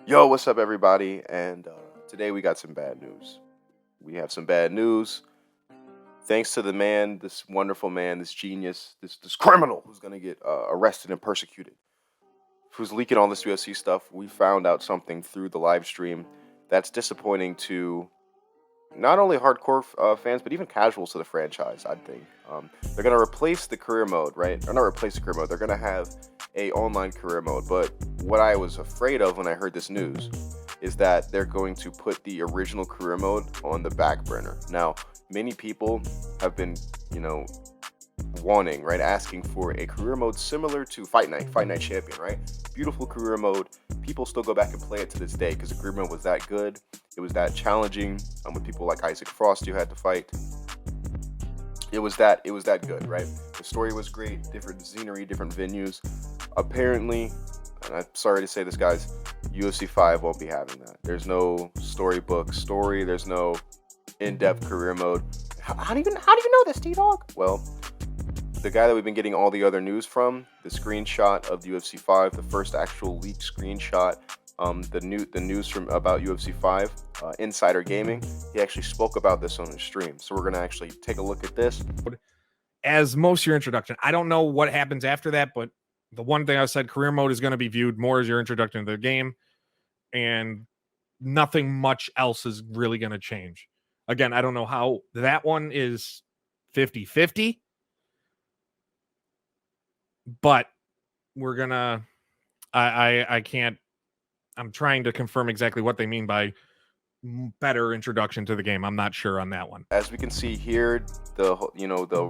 Yo, what's up, everybody? And today we got some bad news. We have some bad news. Thanks to the man, this wonderful man, this genius, this criminal who's gonna get arrested and persecuted, who's leaking all this UFC stuff. We found out something through the live stream that's disappointing to not only hardcore fans, but even casuals to the franchise. I think they're gonna replace the career mode, right? Or not replace the career mode. They're gonna have a online career mode. But what I was afraid of when I heard this news is that they're going to put the original career mode on the back burner. Now, many people have been, you know, wanting, right, asking for a career mode similar to Fight Night Champion, right? Beautiful career mode. People still go back and play it to this day because the career mode was that good. It was that challenging. With people like Isaac Frost, you had to fight. It was that good, right? The story was great. Different scenery, different venues. Apparently, and I'm sorry to say this, guys, UFC 5 won't be having that. There's no storybook story. There's no in-depth career mode. How do you know this, T-Dog? Well, the guy that we've been getting all the other news from, the screenshot of the UFC 5, the first actual leaked screenshot, the news from about UFC 5, Insider Gaming, he actually spoke about this on his stream. So we're gonna actually take a look at this. As most of your introduction. I don't know what happens after that, but the one thing I said, career mode is going to be viewed more as your introduction to the game, and nothing much else is really going to change. Again, I don't know how that one is 50-50, but we're gonna I can't I'm trying to confirm exactly what they mean by better introduction to the game. I'm not sure on that one. As we can see here, the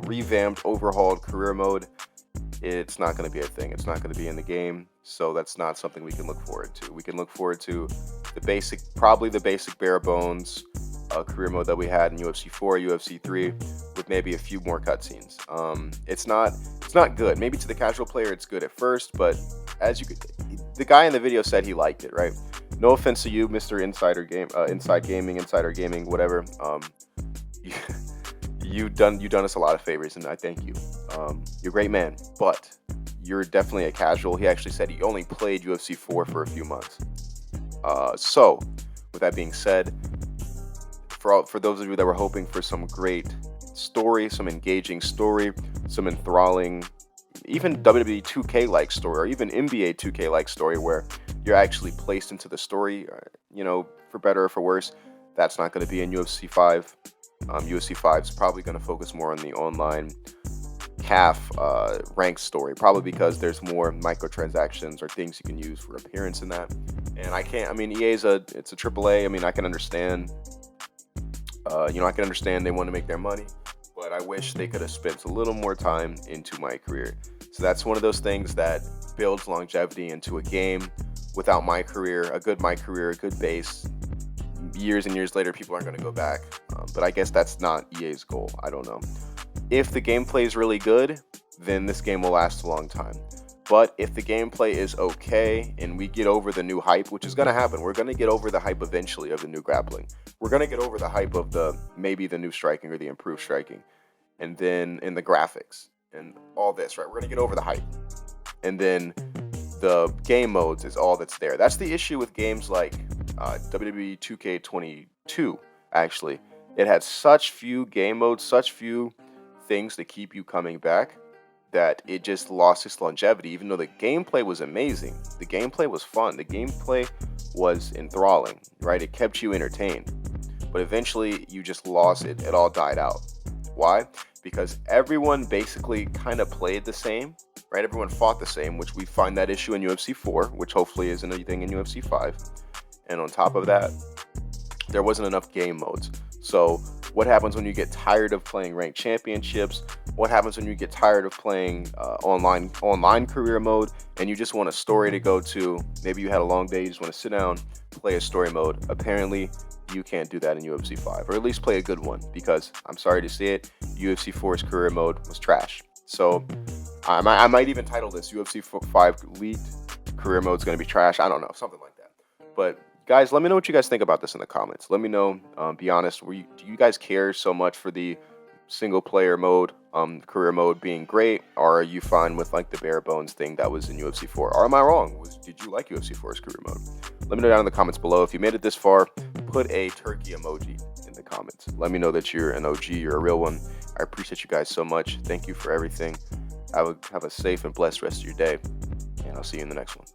revamped, overhauled career mode, it's not going to be a thing. It's not going to be in the game, so that's not something we can look forward to. We can look forward to probably the basic bare bones career mode that we had in UFC 4, UFC 3, with maybe a few more cutscenes. It's not good. Maybe to the casual player, it's good at first, but the guy in the video said he liked it, right? No offense to you, Mr. Inside Gaming, whatever. You, you've done us a lot of favors, and I thank you. You're a great man, but you're definitely a casual. He actually said he only played UFC 4 for a few months. So, with that being said, for those of you that were hoping for some great story, some engaging story, some enthralling, even WWE 2K-like story, or even NBA 2K-like story, where you're actually placed into the story, for better or for worse, that's not going to be in UFC 5. UFC 5 is probably going to focus more on the online calf ranked story, probably because there's more microtransactions or things you can use for appearance in that. And EA's it's a AAA. I mean, I can understand. I can understand they want to make their money, but I wish they could have spent a little more time into my career. So that's one of those things that builds longevity into a game. Without my career, a good base, years and years later, people aren't going to go back. But I guess that's not EA's goal. I don't know. If the gameplay is really good, then this game will last a long time. But if the gameplay is okay and we get over the new hype, which is going to happen, we're going to get over the hype eventually of the new grappling. We're going to get over the hype of maybe the new striking or the improved striking. And then in the graphics and all this, right? We're going to get over the hype. And then the game modes is all that's there. That's the issue with games like WWE 2K22, actually. It had such few game modes, such few things to keep you coming back, that it just lost its longevity, even though the gameplay was amazing. The gameplay was fun. The gameplay was enthralling, right? It kept you entertained. But eventually, you just lost it. It all died out. Why? Because everyone basically kind of played the same, right? Everyone fought the same, which we find that issue in UFC 4, which hopefully isn't anything in UFC 5. And on top of that, there wasn't enough game modes. So what happens when you get tired of playing ranked championships? What happens when you get tired of playing online career mode and you just want a story to go to? Maybe you had a long day, you just want to sit down, play a story mode. Apparently, you can't do that in UFC 5, or at least play a good one, because I'm sorry to say it, UFC 4's career mode was trash. So I might even title this UFC 5 leaked career mode is going to be trash. I don't know, something like that. But guys, let me know what you guys think about this in the comments. Let me know. Be honest. Do you guys care so much for the single player mode, career mode being great, or are you fine with like the bare bones thing that was in UFC 4? Or am I wrong? Did you like UFC 4's career mode? Let me know down in the comments below. If you made it this far, put a turkey emoji in the comments. Let me know that you're an OG, you're a real one. I appreciate you guys so much. Thank you for everything. Have a safe and blessed rest of your day, and I'll see you in the next one.